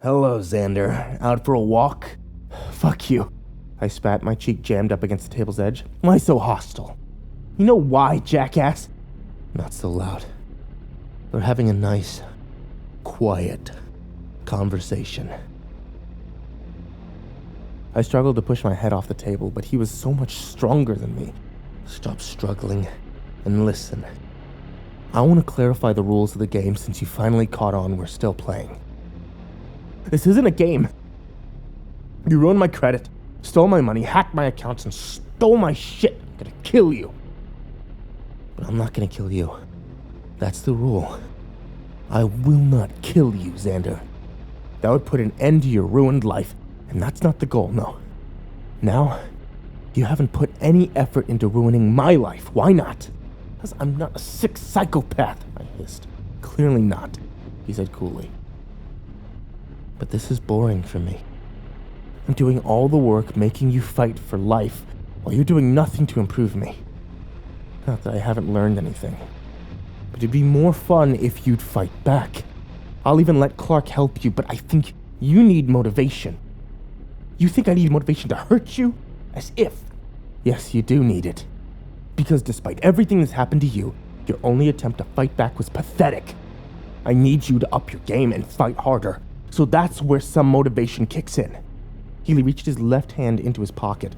Hello, Xander. Out for a walk? Fuck you. I spat, my cheek jammed up against the table's edge. Why so hostile? You know why, jackass? Not so loud. We're having a nice, quiet conversation. I struggled to push my head off the table, but he was so much stronger than me. Stop struggling and listen. I want to clarify the rules of the game since you finally caught on we're still playing. This isn't a game. You ruined my credit, stole my money, hacked my accounts, and stole my shit. I'm gonna kill you. But I'm not gonna kill you. That's the rule. I will not kill you, Xander. That would put an end to your ruined life, and that's not the goal, no. Now, you haven't put any effort into ruining my life. Why not? Because I'm not a sick psychopath, I hissed. Clearly not, he said coolly. But this is boring for me. I'm doing all the work making you fight for life, while you're doing nothing to improve me. Not that I haven't learned anything. But it'd be more fun if you'd fight back. I'll even let Clark help you, but I think you need motivation. You think I need motivation to hurt you? As if. Yes, you do need it. Because despite everything that's happened to you, your only attempt to fight back was pathetic. I need you to up your game and fight harder. So that's where some motivation kicks in. He reached his left hand into his pocket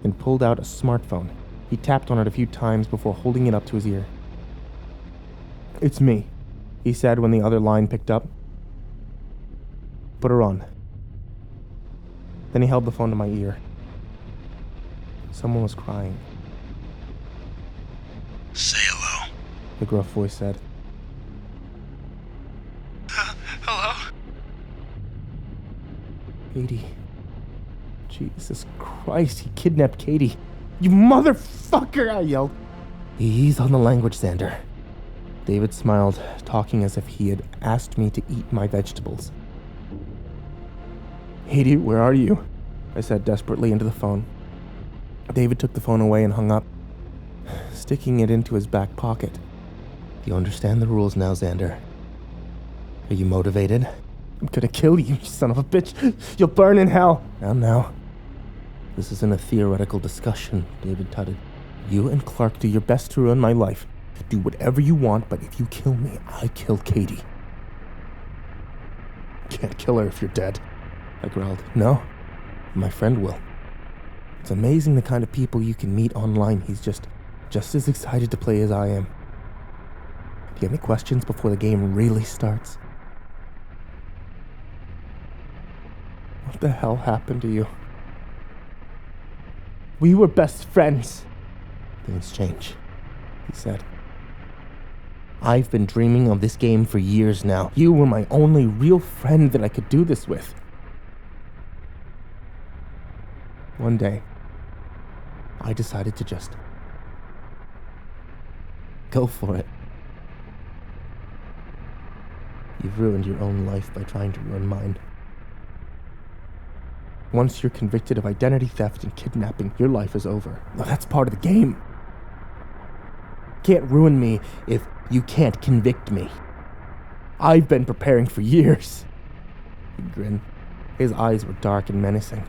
and pulled out a smartphone. He tapped on it a few times before holding it up to his ear. It's me, he said when the other line picked up. Put her on. Then he held the phone to my ear. Someone was crying. Say hello, the gruff voice said. Hello? Katie. Jesus Christ, he kidnapped Katie. You motherfucker, I yelled. Ease on the language, Xander. David smiled, talking as if he had asked me to eat my vegetables. Katie, where are you? I said desperately into the phone. David took the phone away and hung up, sticking it into his back pocket. You understand the rules now, Xander. Are you motivated? I'm gonna kill you, you son of a bitch. You'll burn in hell. Now. This isn't a theoretical discussion, David tutted. You and Clark do your best to ruin my life. Do whatever you want, but if you kill me, I kill Katie. Can't kill her if you're dead, I growled. No, my friend will. It's amazing the kind of people you can meet online. He's just as excited to play as I am. Do you have any questions before the game really starts? What the hell happened to you? We were best friends. Things change, he said. I've been dreaming of this game for years now. You were my only real friend that I could do this with. One day, I decided to just go for it. You've ruined your own life by trying to ruin mine. Once you're convicted of identity theft and kidnapping, your life is over. Now, that's part of the game. You can't ruin me if you can't convict me. I've been preparing for years. He grinned. His eyes were dark and menacing.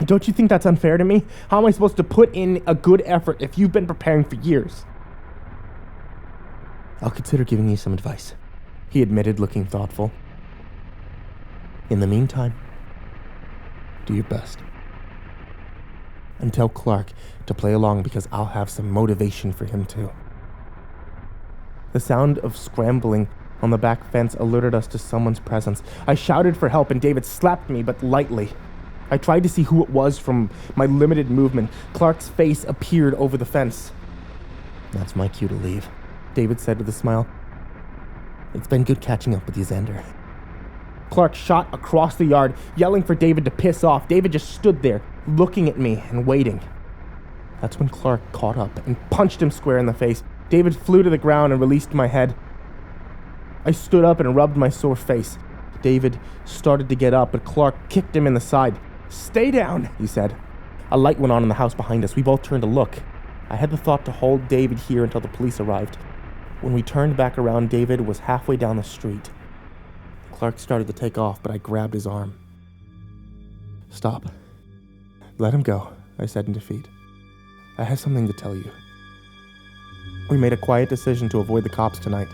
Don't you think that's unfair to me? How am I supposed to put in a good effort if you've been preparing for years? I'll consider giving you some advice, he admitted, looking thoughtful. In the meantime, do your best. And tell Clark to play along because I'll have some motivation for him too. The sound of scrambling on the back fence alerted us to someone's presence. I shouted for help and David slapped me, but lightly. I tried to see who it was from my limited movement. Clark's face appeared over the fence. That's my cue to leave, David said with a smile. It's been good catching up with you, Xander. Clark shot across the yard, yelling for David to piss off. David just stood there, looking at me and waiting. That's when Clark caught up and punched him square in the face. David flew to the ground and released my head. I stood up and rubbed my sore face. David started to get up, but Clark kicked him in the side. Stay down, he said. A light went on in the house behind us. We both turned to look. I had the thought to hold David here until the police arrived. When we turned back around, David was halfway down the street. Clark started to take off, but I grabbed his arm. "Stop. Let him go," I said in defeat. "I have something to tell you." We made a quiet decision to avoid the cops tonight.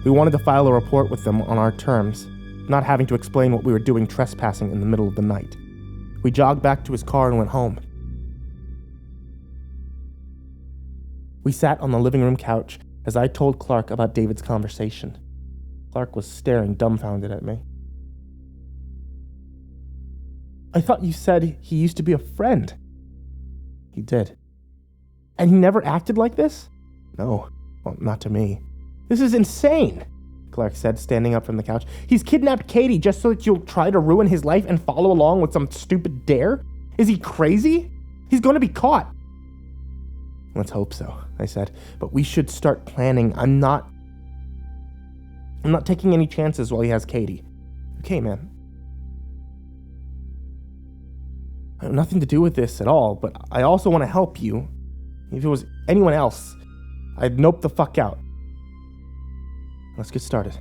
We wanted to file a report with them on our terms, not having to explain what we were doing trespassing in the middle of the night. We jogged back to his car and went home. We sat on the living room couch as I told Clark about David's conversation. Clark was staring dumbfounded at me. "I thought you said he used to be a friend." "He did." "And he never acted like this?" "No, well, not to me." "This is insane," Clark said, standing up from the couch. "He's kidnapped Katie just so that you'll try to ruin his life and follow along with some stupid dare? Is he crazy? He's going to be caught." "Let's hope so," I said. "But we should start planning. I'm not taking any chances while he has Katie." "Okay, man." "I have nothing to do with this at all, but I also want to help you. If it was anyone else, I'd nope the fuck out." "Let's get started."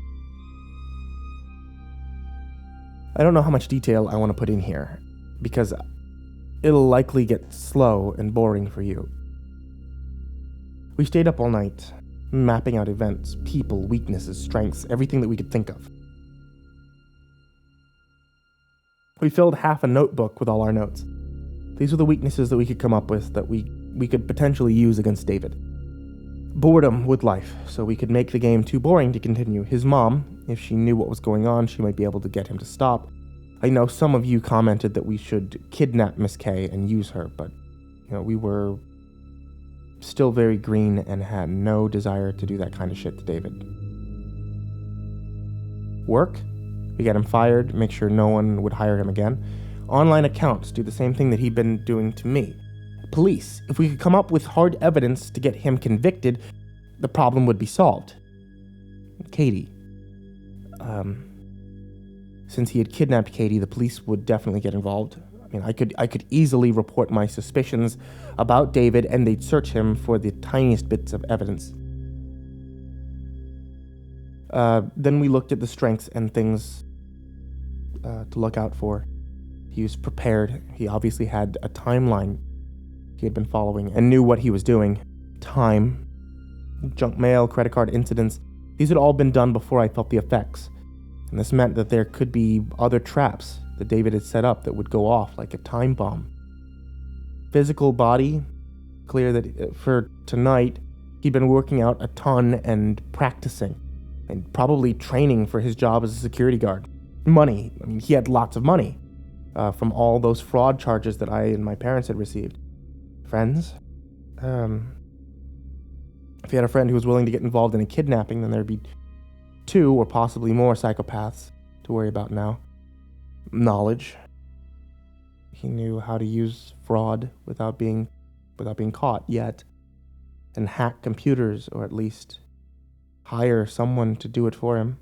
I don't know how much detail I want to put in here, because it'll likely get slow and boring for you. We stayed up all night, mapping out events, people, weaknesses, strengths, everything that we could think of. We filled half a notebook with all our notes. These were the weaknesses that we could come up with that we could potentially use against David. Boredom with life, so we could make the game too boring to continue. His mom, if she knew what was going on, she might be able to get him to stop. I know some of you commented that we should kidnap Miss K and use her, but we were still very green and had no desire to do that kind of shit to David. Work, we get him fired, make sure no one would hire him again. Online accounts, do the same thing that he'd been doing to me. Police, if we could come up with hard evidence to get him convicted, the problem would be solved. Katie. Since he had kidnapped Katie, the police would definitely get involved. I could easily report my suspicions about David, and they'd search him for the tiniest bits of evidence. Then we looked at the strengths and things to look out for. He was prepared. He obviously had a timeline he had been following and knew what he was doing. Time, junk mail, credit card incidents, these had all been done before I felt the effects. And this meant that there could be other traps that David had set up that would go off like a time bomb. Physical body, clear that for tonight, he'd been working out a ton and practicing, and probably training for his job as a security guard. Money, he had lots of money from all those fraud charges that I and my parents had received. Friends? If he had a friend who was willing to get involved in a kidnapping, then there'd be 2 or possibly more psychopaths to worry about now. Knowledge. He knew how to use fraud without being caught yet, and hack computers, or at least hire someone to do it for him.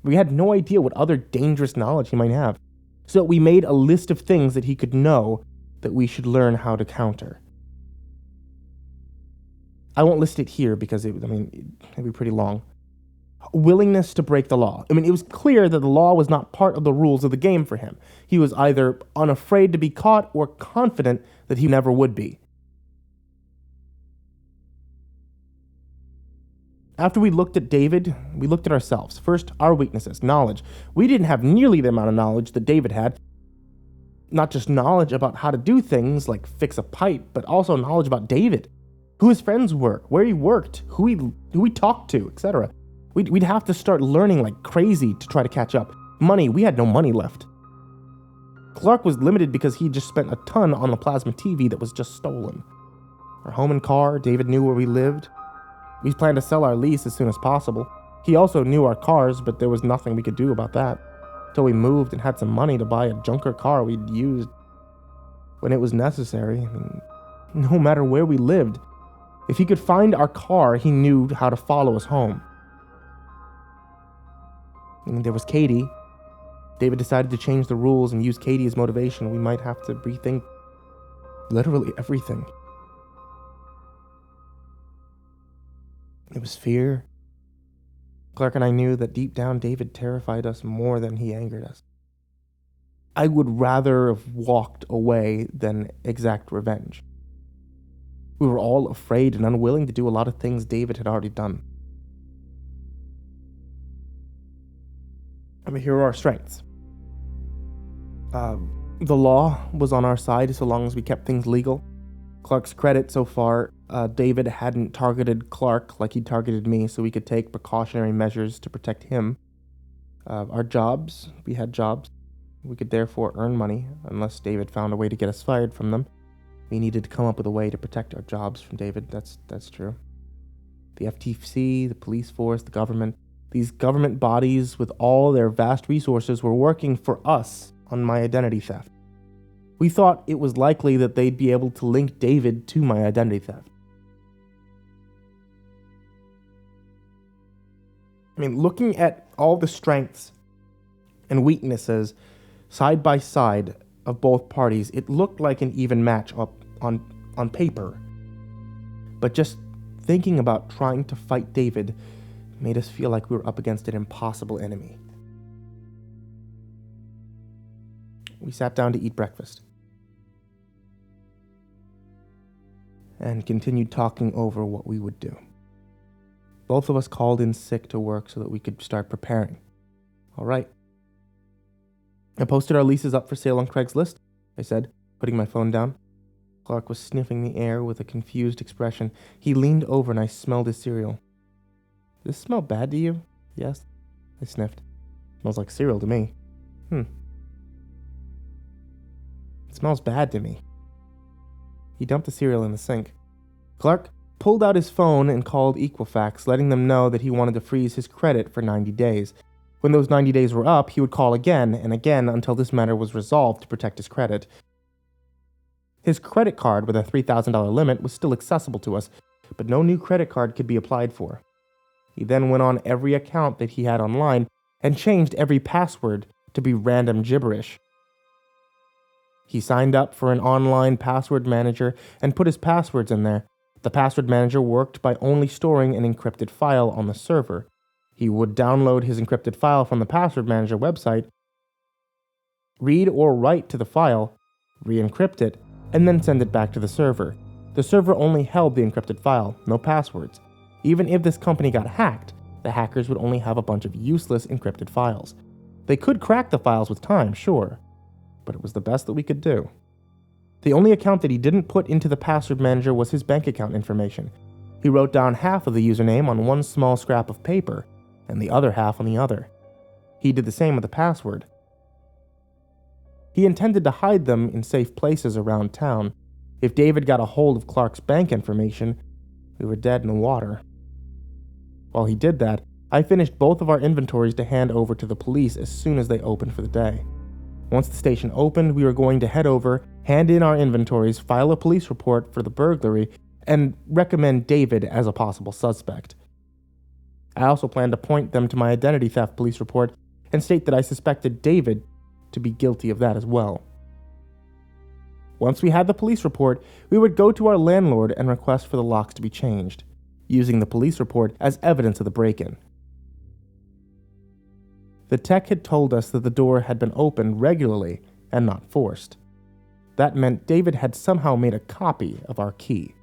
We had no idea what other dangerous knowledge he might have, so we made a list of things that he could know that we should learn how to counter. I won't list it here because it'd be pretty long. Willingness to break the law. It was clear that the law was not part of the rules of the game for him. He was either unafraid to be caught or confident that he never would be. After we looked at David, we looked at ourselves. First, our weaknesses, knowledge. We didn't have nearly the amount of knowledge that David had. Not just knowledge about how to do things like fix a pipe, but also knowledge about David, who his friends were, where he worked, who he talked to, etc. We'd have to start learning like crazy to try to catch up. Money, we had no money left. Clark was limited because he just spent a ton on a plasma TV that was just stolen. Our home and car, David knew where we lived. We planned to sell our lease as soon as possible. He also knew our cars, but there was nothing we could do about that. Till we moved and had some money to buy a junker car we'd used when it was necessary. No matter where we lived, if he could find our car, he knew how to follow us home. There was Katie. David decided to change the rules and use Katie as motivation. We might have to rethink literally everything. It was fear. Clark and I knew that deep down David terrified us more than he angered us. I would rather have walked away than exact revenge. We were all afraid and unwilling to do a lot of things David had already done. I mean, here are our strengths. The law was on our side so long as we kept things legal. Clark's credit so far, David hadn't targeted Clark like he targeted me, so we could take precautionary measures to protect him. Our jobs, we had jobs. We could therefore earn money, unless David found a way to get us fired from them. We needed to come up with a way to protect our jobs from David, that's true. The FTC, the police force, the government, these government bodies with all their vast resources were working for us on my identity theft. We thought it was likely that they'd be able to link David to my identity theft. I mean, looking at all the strengths and weaknesses side by side of both parties, it looked like an even match up on paper. But just thinking about trying to fight David made us feel like we were up against an impossible enemy. We sat down to eat breakfast and continued talking over what we would do. Both of us called in sick to work so that we could start preparing. All right. I posted our leases up for sale on Craigslist, I said, putting my phone down. Clark was sniffing the air with a confused expression. He leaned over and I smelled his cereal. Does this smell bad to you? Yes. I sniffed. Smells like cereal to me. It smells bad to me. He dumped the cereal in the sink. Clark pulled out his phone and called Equifax, letting them know that he wanted to freeze his credit for 90 days. When those 90 days were up, he would call again and again until this matter was resolved to protect his credit. His credit card with a $3,000 limit was still accessible to us, but no new credit card could be applied for. He then went on every account that he had online and changed every password to be random gibberish. He signed up for an online password manager and put his passwords in there. The password manager worked by only storing an encrypted file on the server. He would download his encrypted file from the password manager website, read or write to the file, re-encrypt it, and then send it back to the server. The server only held the encrypted file, no passwords. Even if this company got hacked, the hackers would only have a bunch of useless encrypted files. They could crack the files with time, sure, but it was the best that we could do. The only account that he didn't put into the password manager was his bank account information. He wrote down half of the username on one small scrap of paper, and the other half on the other. He did the same with the password. He intended to hide them in safe places around town. If David got a hold of Clark's bank information, we were dead in the water. While he did that, I finished both of our inventories to hand over to the police as soon as they opened for the day. Once the station opened, we were going to head over, hand in our inventories, file a police report for the burglary, and recommend David as a possible suspect. I also planned to point them to my identity theft police report and state that I suspected David to be guilty of that as well. Once we had the police report, we would go to our landlord and request for the locks to be changed, using the police report as evidence of the break-in. The tech had told us that the door had been opened regularly and not forced. That meant David had somehow made a copy of our key.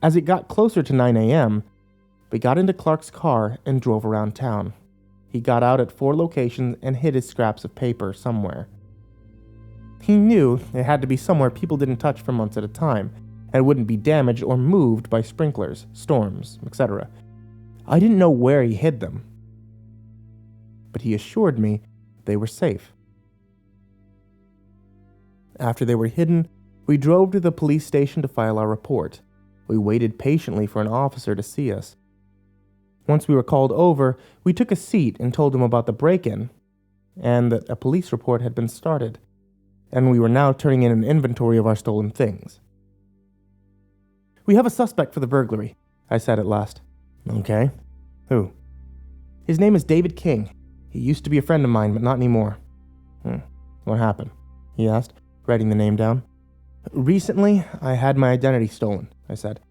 As it got closer to 9 a.m., we got into Clark's car and drove around town. He got out at 4 locations and hid his scraps of paper somewhere. He knew it had to be somewhere people didn't touch for months at a time, and wouldn't be damaged or moved by sprinklers, storms, etc. I didn't know where he hid them, but he assured me they were safe. After they were hidden, we drove to the police station to file our report. We waited patiently for an officer to see us. Once we were called over, we took a seat and told him about the break-in, and that a police report had been started, and we were now turning in an inventory of our stolen things. "We have a suspect for the burglary," I said at last. "Okay. Who?" "His name is David King. He used to be a friend of mine, but not anymore." "What happened?" he asked, writing the name down. "Recently, I had my identity stolen," I said.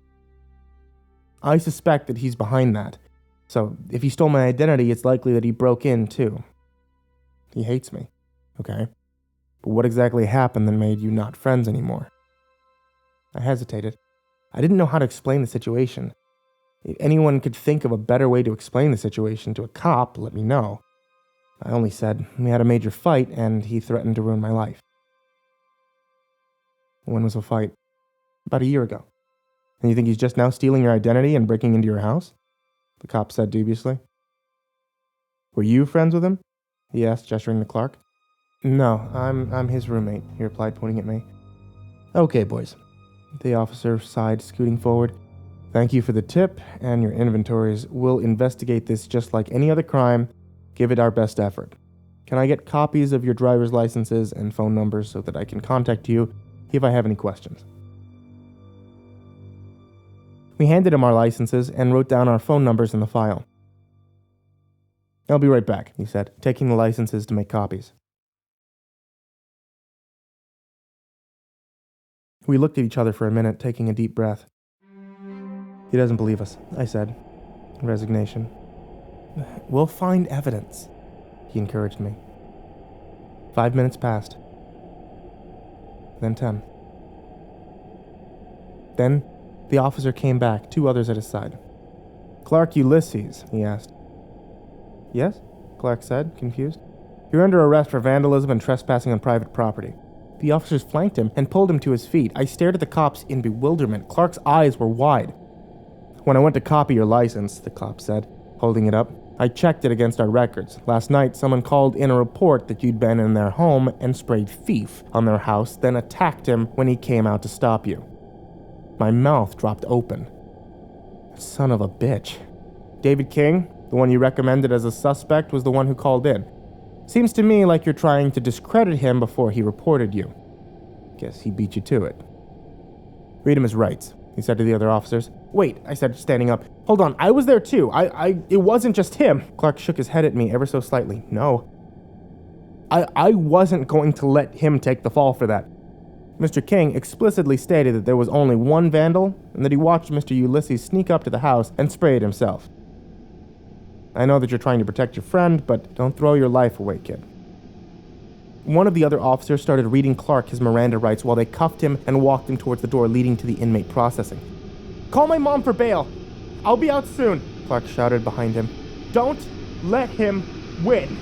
I suspect that he's behind that. So if he stole my identity, it's likely that he broke in too. He hates me. Okay. But what exactly happened that made you not friends anymore? I hesitated. I didn't know how to explain the situation. If anyone could think of a better way to explain the situation to a cop, let me know. I only said we had a major fight and he threatened to ruin my life. When was the fight? About a year ago. And you think he's just now stealing your identity and breaking into your house? The cop said dubiously. Were you friends with him? He asked, gesturing to Clark. No, I'm his roommate, he replied, pointing at me. Okay, boys. The officer sighed, scooting forward. Thank you for the tip and your inventories. We'll investigate this just like any other crime. Give it our best effort. Can I get copies of your driver's licenses and phone numbers so that I can contact you if I have any questions? We handed him our licenses and wrote down our phone numbers in the file. I'll be right back, he said, taking the licenses to make copies. We looked at each other for a minute, taking a deep breath. He doesn't believe us, I said, in resignation. We'll find evidence, he encouraged me. 5 minutes passed. Then 10. Then the officer came back, 2 others at his side. Clark Ulysses, he asked. Yes, Clark said, confused. You're under arrest for vandalism and trespassing on private property. The officers flanked him and pulled him to his feet. I stared at the cops in bewilderment. Clark's eyes were wide. When I went to copy your license, the cop said, holding it up, I checked it against our records. Last night, someone called in a report that you'd been in their home and sprayed thief on their house, then attacked him when he came out to stop you. My mouth dropped open. Son of a bitch. David King, the one you recommended as a suspect, was the one who called in. Seems to me like you're trying to discredit him before he reported you. Guess he beat you to it. Read him his rights, he said to the other officers. Wait, I said, standing up. Hold on, I was there too. It wasn't just him. Clark shook his head at me ever so slightly. No. I wasn't going to let him take the fall for that. Mr. King explicitly stated that there was only one vandal and that he watched Mr. Ulysses sneak up to the house and spray it himself. I know that you're trying to protect your friend, but don't throw your life away, kid. One of the other officers started reading Clark his Miranda rights while they cuffed him and walked him towards the door leading to the inmate processing. Call my mom for bail. I'll be out soon, Clark shouted behind him. Don't let him win.